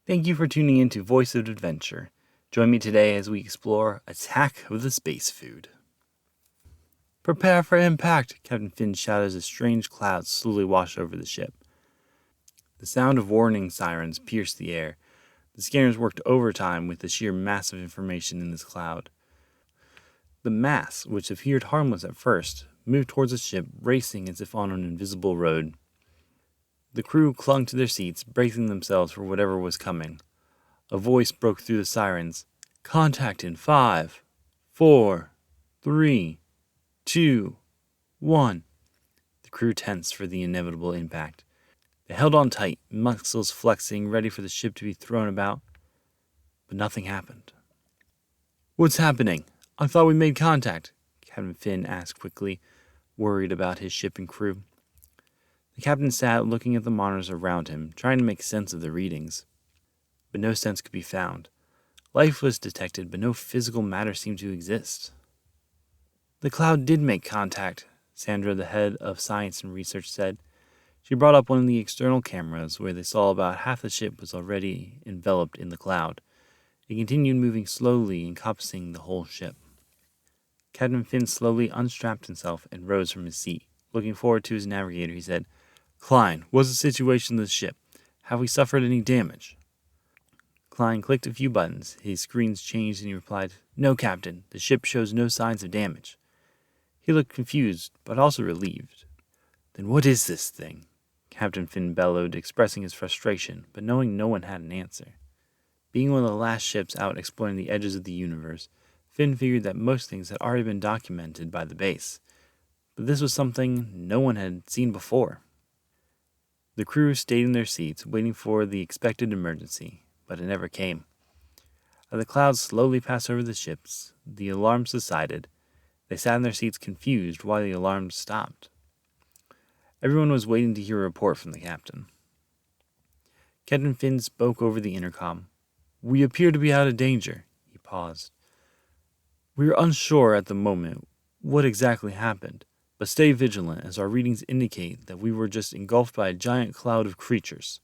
Thank you for tuning in to Voice of Adventure. Join me today as we explore Attack of the Space Food. Prepare for impact, Captain Finn shouted as a strange cloud slowly washed over the ship. The sound of warning sirens pierced the air. The scanners worked overtime with the sheer mass of information in this cloud. The mass, which appeared harmless at first, moved towards the ship, racing as if on an invisible road. The crew clung to their seats, bracing themselves for whatever was coming. A voice broke through the sirens. Contact in 5, 4, 3, 2, 1. The crew tensed for the inevitable impact. They held on tight, muscles flexing, ready for the ship to be thrown about. But nothing happened. What's happening? I thought we made contact, Captain Finn asked quickly, worried about his ship and crew. The captain sat looking at the monitors around him, trying to make sense of the readings. But no sense could be found. Life was detected, but no physical matter seemed to exist. The cloud did make contact, Sandra, the head of science and research, said. She brought up one of the external cameras, where they saw about half the ship was already enveloped in the cloud. It continued moving slowly, encompassing the whole ship. Captain Finn slowly unstrapped himself and rose from his seat. Looking forward to his navigator, he said, Klein, what's the situation of the ship? Have we suffered any damage? Klein clicked a few buttons. His screens changed and he replied, No, Captain. The ship shows no signs of damage. He looked confused, but also relieved. Then what is this thing? Captain Finn bellowed, expressing his frustration, but knowing no one had an answer. Being one of the last ships out exploring the edges of the universe, Finn figured that most things had already been documented by the base. But this was something no one had seen before. The crew stayed in their seats, waiting for the expected emergency, but it never came. As the clouds slowly passed over the ships, the alarms subsided. They sat in their seats confused while the alarms stopped. Everyone was waiting to hear a report from the captain. Captain Finn spoke over the intercom. We appear to be out of danger. He paused. We are unsure at the moment what exactly happened, but stay vigilant as our readings indicate that we were just engulfed by a giant cloud of creatures.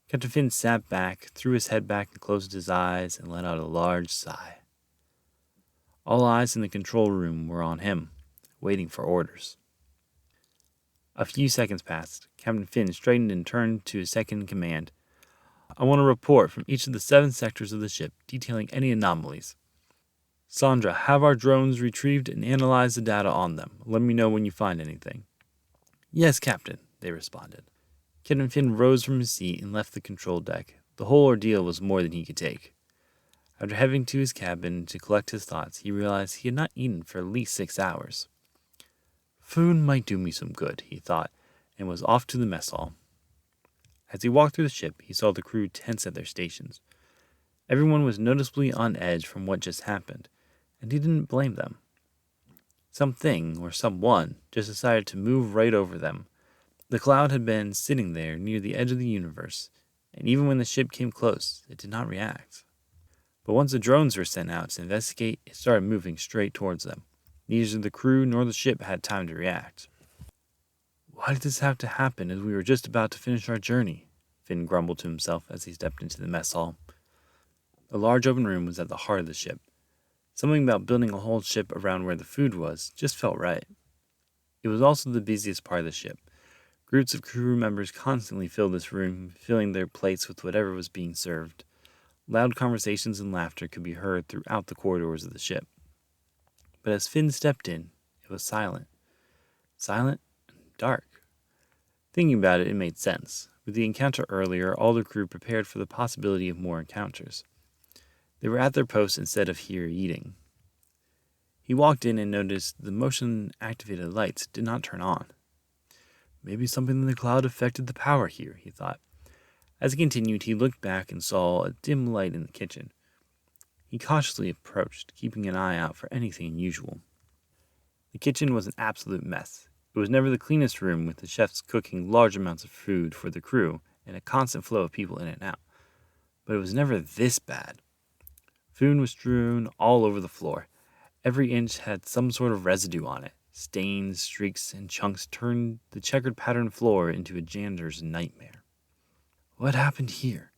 Captain Finn sat back, threw his head back and closed his eyes and let out a large sigh. All eyes in the control room were on him, waiting for orders. A few seconds passed. Captain Finn straightened and turned to his second in command. I want a report from each of the 7 sectors of the ship detailing any anomalies. Sandra, have our drones retrieved and analyzed the data on them. Let me know when you find anything. Yes, Captain, they responded. Captain Finn rose from his seat and left the control deck. The whole ordeal was more than he could take. After heading to his cabin to collect his thoughts, he realized he had not eaten for at least 6 hours. Food might do me some good, he thought, and was off to the mess hall. As he walked through the ship, he saw the crew tense at their stations. Everyone was noticeably on edge from what just happened, and he didn't blame them. Something, or someone, just decided to move right over them. The cloud had been sitting there near the edge of the universe, and even when the ship came close, it did not react. But once the drones were sent out to investigate, it started moving straight towards them. Neither the crew nor the ship had time to react. Why did this have to happen as we were just about to finish our journey? Finn grumbled to himself as he stepped into the mess hall. The large open room was at the heart of the ship. Something about building a whole ship around where the food was just felt right. It was also the busiest part of the ship. Groups of crew members constantly filled this room, filling their plates with whatever was being served. Loud conversations and laughter could be heard throughout the corridors of the ship. But as Finn stepped in, it was silent. Silent and dark. Thinking about it, it made sense. With the encounter earlier, all the crew prepared for the possibility of more encounters. They were at their posts instead of here eating. He walked in and noticed the motion-activated lights did not turn on. Maybe something in the cloud affected the power here, he thought. As he continued, he looked back and saw a dim light in the kitchen. He cautiously approached, keeping an eye out for anything unusual. The kitchen was an absolute mess. It was never the cleanest room, with the chefs cooking large amounts of food for the crew and a constant flow of people in and out. But it was never this bad. Food was strewn all over the floor. Every inch had some sort of residue on it. Stains, streaks, and chunks turned the checkered patterned floor into a janitor's nightmare. What happened here?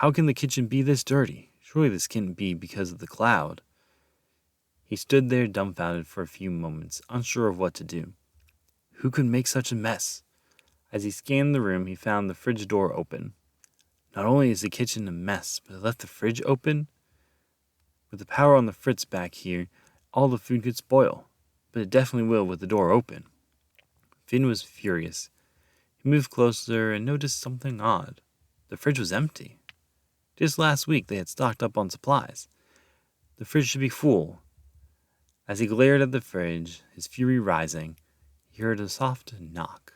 How can the kitchen be this dirty? Surely this can't be because of the cloud. He stood there dumbfounded for a few moments, unsure of what to do. Who could make such a mess? As he scanned the room, he found the fridge door open. Not only is the kitchen a mess, but it left the fridge open? With the power on the fritz back here, all the food could spoil, but it definitely will with the door open. Finn was furious. He moved closer and noticed something odd. The fridge was empty. Just last week they had stocked up on supplies. The fridge should be full. As he glared at the fridge, his fury rising, he heard a soft knock.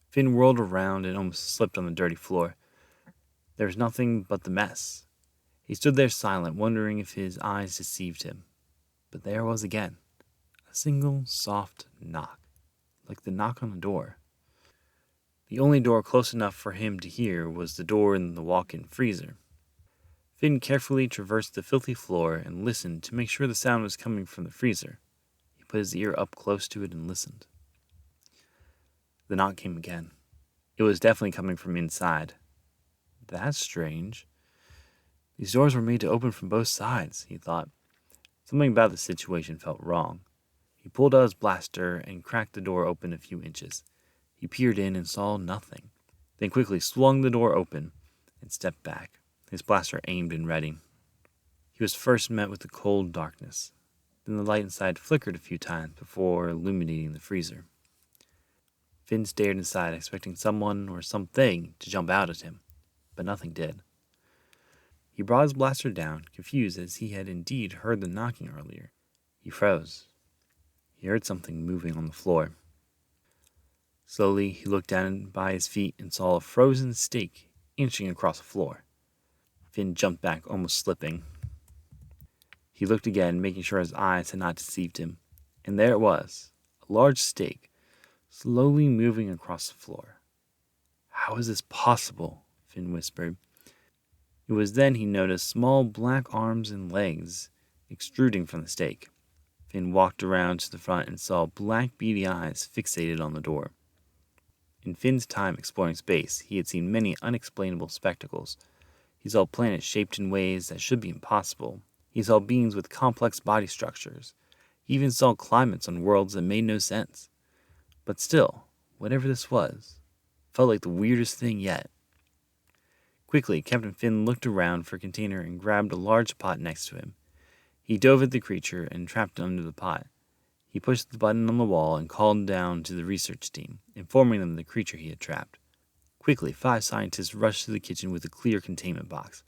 Finn whirled around and almost slipped on the dirty floor. There was nothing but the mess. He stood there silent, wondering if his eyes deceived him. But there it was again, a single soft knock, like the knock on a door. The only door close enough for him to hear was the door in the walk-in freezer. Finn carefully traversed the filthy floor and listened to make sure the sound was coming from the freezer. He put his ear up close to it and listened. The knock came again. It was definitely coming from inside. That's strange. These doors were made to open from both sides, he thought. Something about the situation felt wrong. He pulled out his blaster and cracked the door open a few inches. He peered in and saw nothing, then quickly swung the door open and stepped back, his blaster aimed and ready. He was first met with the cold darkness. Then the light inside flickered a few times before illuminating the freezer. Finn stared inside, expecting someone or something to jump out at him, but nothing did. He brought his blaster down, confused as he had indeed heard the knocking earlier. He froze. He heard something moving on the floor. Slowly, he looked down by his feet and saw a frozen steak inching across the floor. Finn jumped back, almost slipping. He looked again, making sure his eyes had not deceived him, and there it was, a large steak, slowly moving across the floor. How is this possible? Finn whispered. It was then he noticed small black arms and legs extruding from the steak. Finn walked around to the front and saw black beady eyes fixated on the door. In Finn's time exploring space, he had seen many unexplainable spectacles. He saw planets shaped in ways that should be impossible. He saw beings with complex body structures. He even saw climates on worlds that made no sense. But still, whatever this was, felt like the weirdest thing yet. Quickly, Captain Finn looked around for a container and grabbed a large pot next to him. He dove at the creature and trapped it under the pot. He pushed the button on the wall and called down to the research team, informing them of the creature he had trapped. Quickly, 5 scientists rushed to the kitchen with a clear containment box.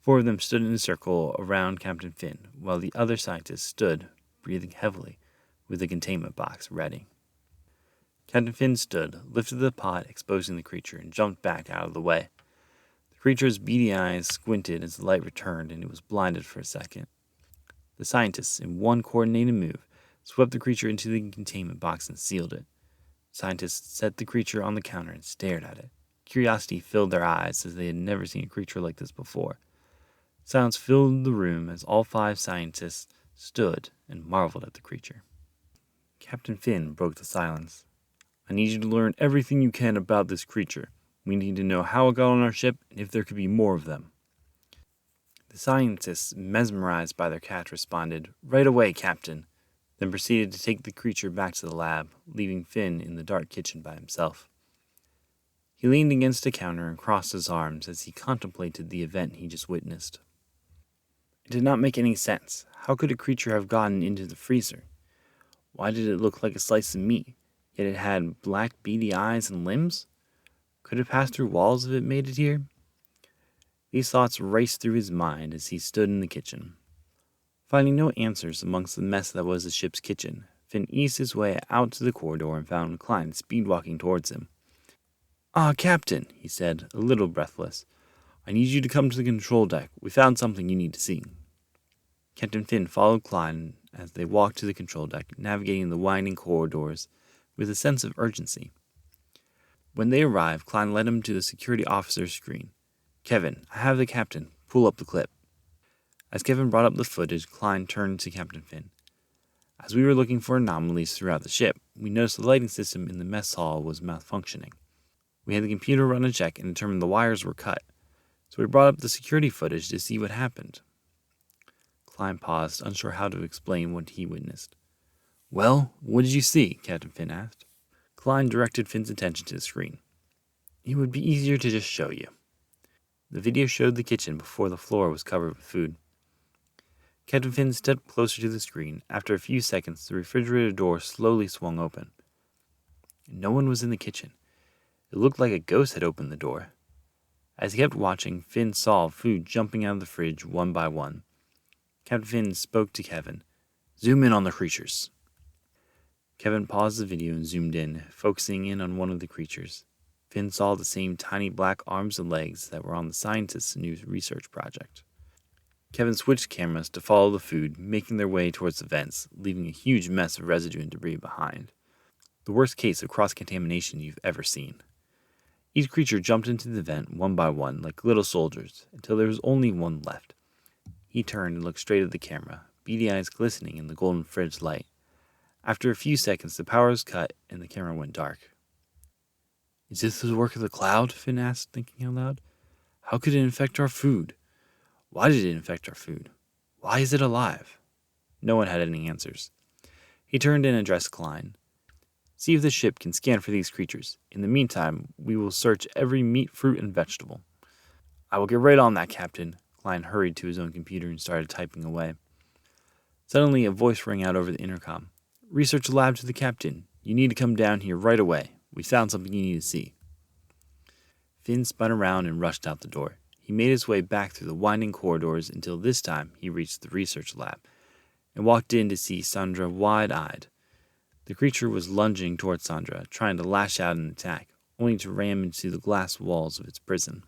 4 of them stood in a circle around Captain Finn, while the other scientists stood, breathing heavily, with the containment box ready. Captain Finn stood, lifted the pot, exposing the creature, and jumped back out of the way. The creature's beady eyes squinted as the light returned, and it was blinded for a second. The scientists, in one coordinated move, swept the creature into the containment box and sealed it. Scientists set the creature on the counter and stared at it. Curiosity filled their eyes as they had never seen a creature like this before. Silence filled the room as all 5 scientists stood and marveled at the creature. Captain Finn broke the silence. I need you to learn everything you can about this creature. We need to know how it got on our ship and if there could be more of them. The scientists, mesmerized by their catch, responded, "Right away, Captain," then proceeded to take the creature back to the lab, leaving Finn in the dark kitchen by himself. He leaned against a counter and crossed his arms as he contemplated the event he just witnessed. It did not make any sense. How could a creature have gotten into the freezer? Why did it look like a slice of meat, yet it had black beady eyes and limbs? Could it pass through walls if it made it here? These thoughts raced through his mind as he stood in the kitchen. Finding no answers amongst the mess that was the ship's kitchen, Finn eased his way out to the corridor and found Klein speed-walking towards him. "Ah, Captain," he said, a little breathless. "I need you to come to the control deck. We found something you need to see." Captain Finn followed Klein as they walked to the control deck, navigating the winding corridors with a sense of urgency. When they arrived, Klein led him to the security officer's screen. "Kevin, I have the captain. Pull up the clip." As Kevin brought up the footage, Klein turned to Captain Finn. "As we were looking for anomalies throughout the ship, we noticed the lighting system in the mess hall was malfunctioning. We had the computer run a check and determined the wires were cut. So we brought up the security footage to see what happened. Klein paused, unsure how to explain what he witnessed. Well, what did you see? Captain Finn asked. Klein directed Finn's attention to the screen. It would be easier to just show you. The video showed the kitchen before the floor was covered with food. Captain Finn stepped closer to the screen. After a few seconds, the refrigerator door slowly swung open. No one was in the kitchen. It looked like a ghost had opened the door. As he kept watching, Finn saw food jumping out of the fridge one by one. Captain Finn spoke to Kevin. Zoom in on the creatures. Kevin paused the video and zoomed in, focusing in on one of the creatures. Finn saw the same tiny black arms and legs that were on the scientist's new research project. Kevin switched cameras to follow the food, making their way towards the vents, leaving a huge mess of residue and debris behind. The worst case of cross-contamination you've ever seen. Each creature jumped into the vent one by one like little soldiers, until there was only one left. He turned and looked straight at the camera, beady eyes glistening in the golden fridge light. After a few seconds, the power was cut and the camera went dark. Is this the work of the cloud? Finn asked, thinking out loud. How could it infect our food? Why did it infect our food? Why is it alive? No one had any answers. He turned and addressed Klein. See if the ship can scan for these creatures. In the meantime, we will search every meat, fruit, and vegetable. I will get right on that, Captain. Klein hurried to his own computer and started typing away. Suddenly, a voice rang out over the intercom. Research lab to the captain. You need to come down here right away. We found something you need to see. Finn spun around and rushed out the door. He made his way back through the winding corridors until this time he reached the research lab and walked in to see Sandra wide-eyed. The creature was lunging towards Sandra, trying to lash out and attack, only to ram into the glass walls of its prison.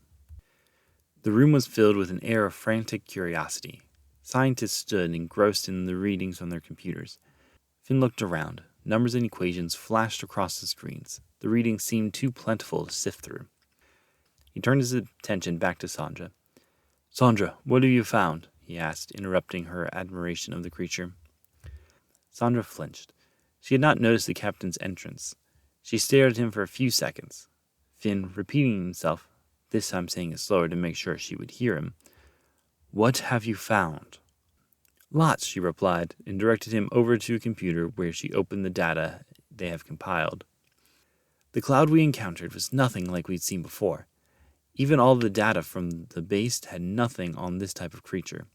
The room was filled with an air of frantic curiosity. Scientists stood engrossed in the readings on their computers. Finn looked around. Numbers and equations flashed across the screens. The readings seemed too plentiful to sift through. He turned his attention back to Sandra. Sandra, what have you found? He asked, interrupting her admiration of the creature. Sandra flinched. She had not noticed the captain's entrance. She stared at him for a few seconds. Finn, repeating himself, this time saying it slower to make sure she would hear him. What have you found? Lots, she replied, and directed him over to a computer where she opened the data they have compiled. The cloud we encountered was nothing like we'd seen before. Even all the data from the base had nothing on this type of creature.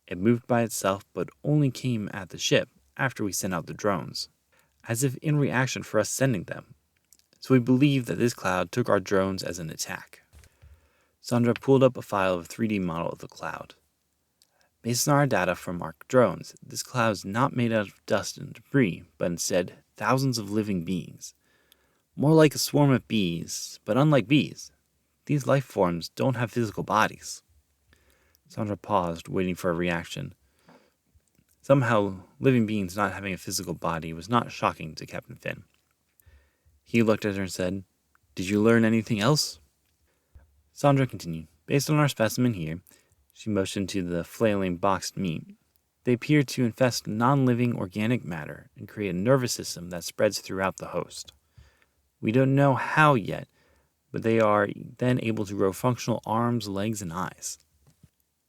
It moved by itself, but only came at the ship after we sent out the drones, as if in reaction for us sending them. So we believe that this cloud took our drones as an attack. Sandra pulled up a file of a 3D model of the cloud. Based on our data from our drones, this cloud is not made out of dust and debris, but instead thousands of living beings. More like a swarm of bees, but unlike bees, these life forms don't have physical bodies. Sandra paused, waiting for a reaction. Somehow, living beings not having a physical body was not shocking to Captain Finn. He looked at her and said, Did you learn anything else? Sandra continued, Based on our specimen here, she motioned to the flailing boxed meat, they appear to infest non-living organic matter and create a nervous system that spreads throughout the host. We don't know how yet, but they are then able to grow functional arms, legs, and eyes.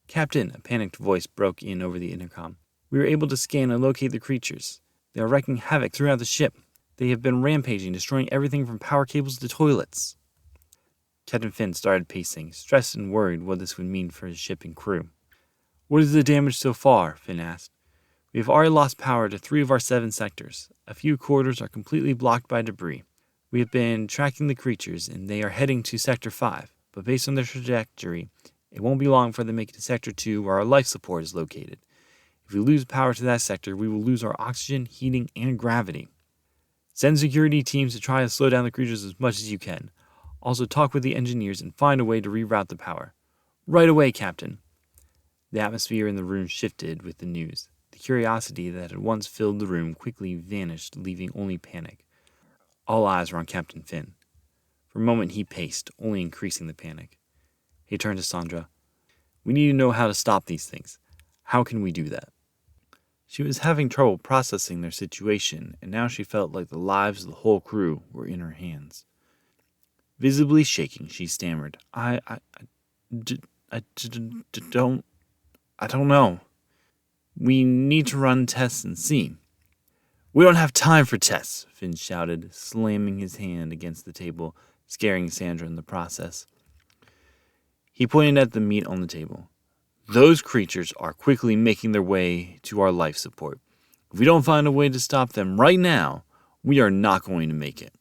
Captain, a panicked voice broke in over the intercom. We were able to scan and locate the creatures. They are wreaking havoc throughout the ship. They have been rampaging, destroying everything from power cables to toilets. Captain Finn started pacing, stressed and worried what this would mean for his ship and crew. What is the damage so far? Finn asked. We have already lost power to 3 of our 7 sectors. A few corridors are completely blocked by debris. We have been tracking the creatures, and they are heading to Sector 5, but based on their trajectory, it won't be long for them to make it to Sector 2 where our life support is located. If we lose power to that sector, we will lose our oxygen, heating, and gravity. Send security teams to try to slow down the creatures as much as you can. Also talk with the engineers and find a way to reroute the power. Right away, Captain. The atmosphere in the room shifted with the news. The curiosity that had once filled the room quickly vanished, leaving only panic. All eyes were on Captain Finn. For a moment he paced, only increasing the panic. He turned to Sandra. We need to know how to stop these things. How can we do that? She was having trouble processing their situation, and now she felt like the lives of the whole crew were in her hands. Visibly shaking, she stammered, don't know. We need to run tests and see." "We don't have time for tests," Finn shouted, slamming his hand against the table, scaring Sandra in the process. He pointed at the meat on the table. "Those creatures are quickly making their way to our life support. If we don't find a way to stop them right now, we are not going to make it."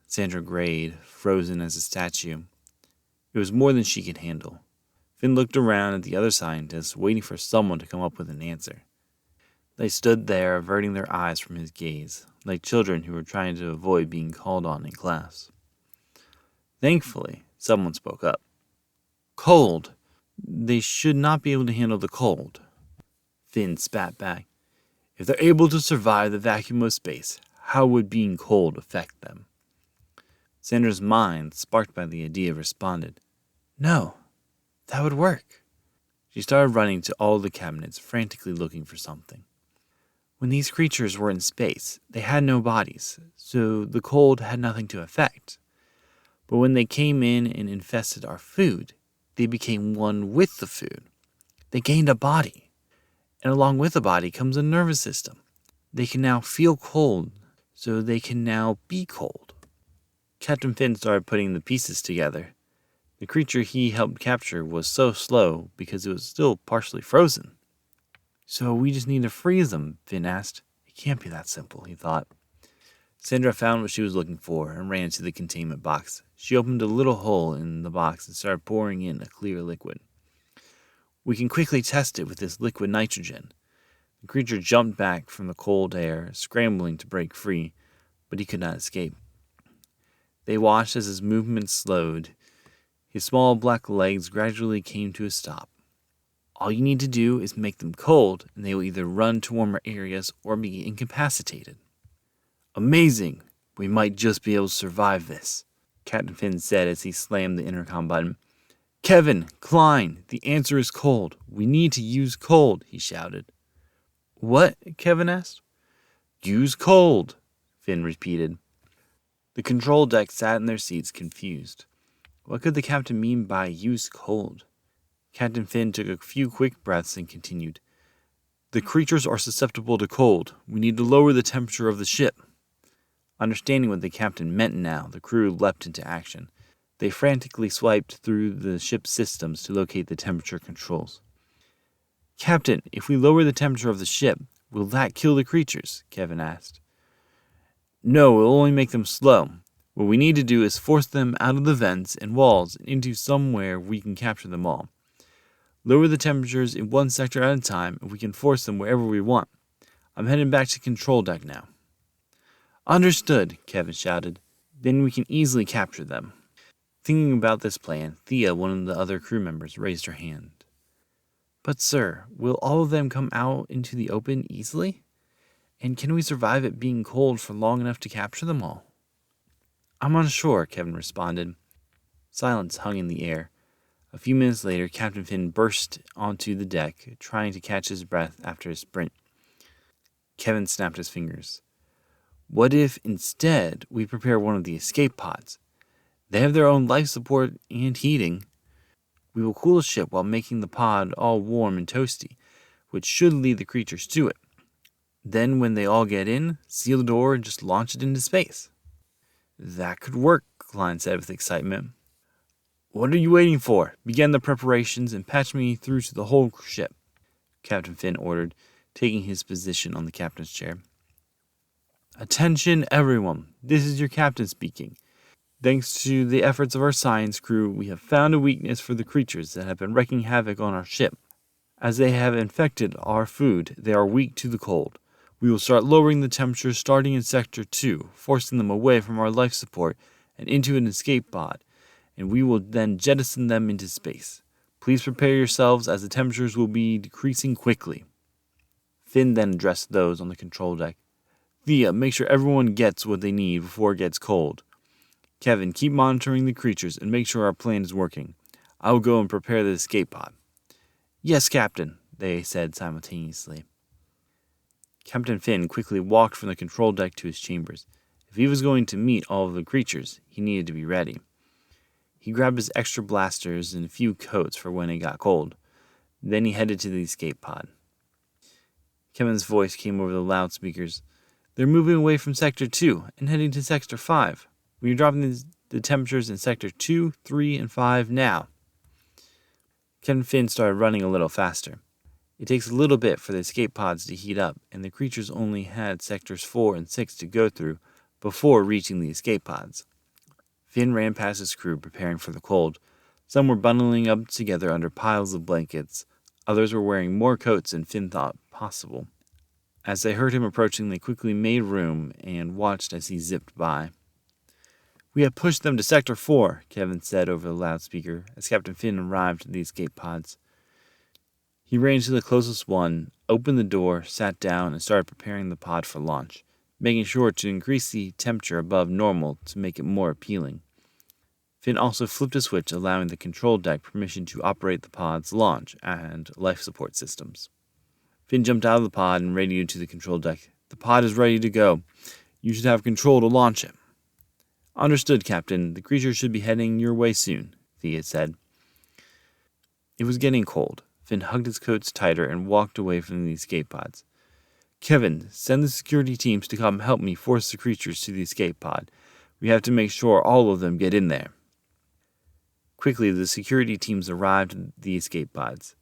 Sandra grayed, frozen as a statue. It was more than she could handle. Finn looked around at the other scientists, waiting for someone to come up with an answer. They stood there, averting their eyes from his gaze, like children who were trying to avoid being called on in class. Thankfully, someone spoke up. "Cold. They should not be able to handle the cold." Finn spat back. "If they're able to survive the vacuum of space, how would being cold affect them?" Sandra's mind, sparked by the idea, responded, "No, that would work." She started running to all the cabinets, frantically looking for something. When these creatures were in space, they had no bodies, so the cold had nothing to affect. But when they came in and infested our food, they became one with the food. They gained a body, and along with the body comes a nervous system. They can now feel cold, so they can now be cold. Captain Finn started putting the pieces together. The creature he helped capture was so slow because it was still partially frozen. "So we just need to freeze them?" Finn asked. "It can't be that simple," he thought. Sandra found what she was looking for and ran to the containment box. She opened a little hole in the box and started pouring in a clear liquid. "We can quickly test it with this liquid nitrogen." The creature jumped back from the cold air, scrambling to break free, but he could not escape. They watched as his movements slowed. His small black legs gradually came to a stop. "All you need to do is make them cold, and they will either run to warmer areas or be incapacitated." "Amazing! We might just be able to survive this," Captain Finn said as he slammed the intercom button. "Kevin, Klein, the answer is cold. We need to use cold," he shouted. "What?" Kevin asked. "Use cold," Finn repeated. The control deck sat in their seats, confused. What could the captain mean by use cold? Captain Finn took a few quick breaths and continued. "The creatures are susceptible to cold. We need to lower the temperature of the ship." Understanding what the captain meant now, the crew leapt into action. They frantically swiped through the ship's systems to locate the temperature controls. "Captain, if we lower the temperature of the ship, will that kill the creatures?" Kevin asked. "No, it will only make them slow. What we need to do is force them out of the vents and walls and into somewhere we can capture them all. Lower the temperatures in one sector at a time, and we can force them wherever we want. I'm heading back to control deck now." "Understood," Kevin shouted. "Then we can easily capture them." Thinking about this plan, Thea, one of the other crew members, raised her hand. "But sir, will all of them come out into the open easily? And can we survive it being cold for long enough to capture them all?" "I'm unsure," Kevin responded. Silence hung in the air. A few minutes later, Captain Finn burst onto the deck, trying to catch his breath after his sprint. Kevin snapped his fingers. "What if, instead, we prepare one of the escape pods? They have their own life support and heating. We will cool the ship while making the pod all warm and toasty, which should lead the creatures to it. Then, when they all get in, seal the door and just launch it into space." "That could work," Klein said with excitement. "What are you waiting for? Begin the preparations and patch me through to the whole ship," Captain Finn ordered, taking his position on the captain's chair. "Attention, everyone. This is your captain speaking. Thanks to the efforts of our science crew, we have found a weakness for the creatures that have been wreaking havoc on our ship. As they have infected our food, they are weak to the cold. We will start lowering the temperature starting in Sector 2, forcing them away from our life support and into an escape pod, and we will then jettison them into space. Please prepare yourselves as the temperatures will be decreasing quickly." Finn then addressed those on the control deck. "Thea, make sure everyone gets what they need before it gets cold. Kevin, keep monitoring the creatures and make sure our plan is working. I will go and prepare the escape pod." "Yes, Captain," they said simultaneously. Captain Finn quickly walked from the control deck to his chambers. If he was going to meet all of the creatures, he needed to be ready. He grabbed his extra blasters and a few coats for when it got cold. Then he headed to the escape pod. Kevin's voice came over the loudspeakers. "They're moving away from Sector 2 and heading to Sector 5. We are dropping the temperatures in Sector 2, 3, and 5 now." Captain Finn started running a little faster. It takes a little bit for the escape pods to heat up, and the creatures only had Sectors 4 and 6 to go through before reaching the escape pods. Finn ran past his crew, preparing for the cold. Some were bundling up together under piles of blankets. Others were wearing more coats than Finn thought possible. As they heard him approaching, they quickly made room and watched as he zipped by. "We have pushed them to Sector 4, Kevin said over the loudspeaker as Captain Finn arrived at the escape pods. He ran to the closest one, opened the door, sat down, and started preparing the pod for launch, making sure to increase the temperature above normal to make it more appealing. Finn also flipped a switch, allowing the control deck permission to operate the pod's launch and life support systems. Finn jumped out of the pod and radioed to the control deck. "The pod is ready to go. You should have control to launch it." "Understood, Captain. The creature should be heading your way soon," Thea said. It was getting cold. Finn hugged his coats tighter and walked away from the escape pods. "Kevin, send the security teams to come help me force the creatures to the escape pod. We have to make sure all of them get in there." Quickly, the security teams arrived at the escape pods.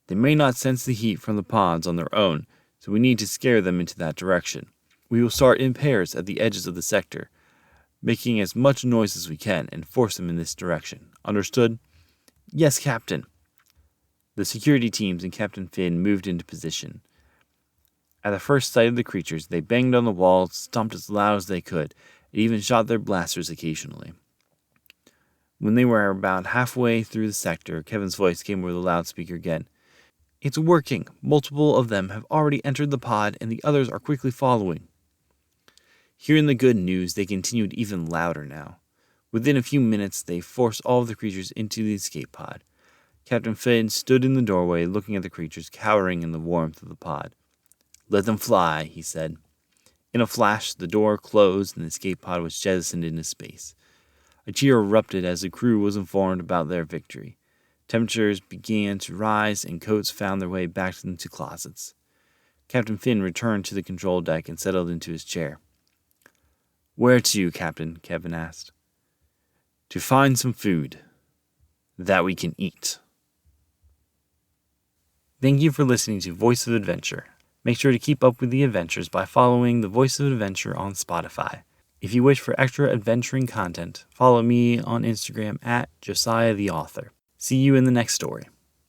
"They may not sense the heat from the pods on their own, so we need to scare them into that direction. We will start in pairs at the edges of the sector, making as much noise as we can, and force them in this direction. Understood?" "Yes, Captain." The security teams and Captain Finn moved into position. At the first sight of the creatures, they banged on the walls, stomped as loud as they could, and even shot their blasters occasionally. When they were about halfway through the sector, Kevin's voice came over the loudspeaker again. "It's working. Multiple of them have already entered the pod, and the others are quickly following." Hearing the good news, they continued even louder now. Within a few minutes, they forced all of the creatures into the escape pod. Captain Finn stood in the doorway, looking at the creatures cowering in the warmth of the pod. "Let them fly," he said. In a flash, the door closed and the escape pod was jettisoned into space. A cheer erupted as the crew was informed about their victory. Temperatures began to rise and coats found their way back into closets. Captain Finn returned to the control deck and settled into his chair. "Where to, Captain?" Kevin asked. "To find some food that we can eat." Thank you for listening to Voice of Adventure. Make sure to keep up with the adventures by following the Voice of Adventure on Spotify. If you wish for extra adventuring content, follow me on Instagram at Josiah the Author. See you in the next story.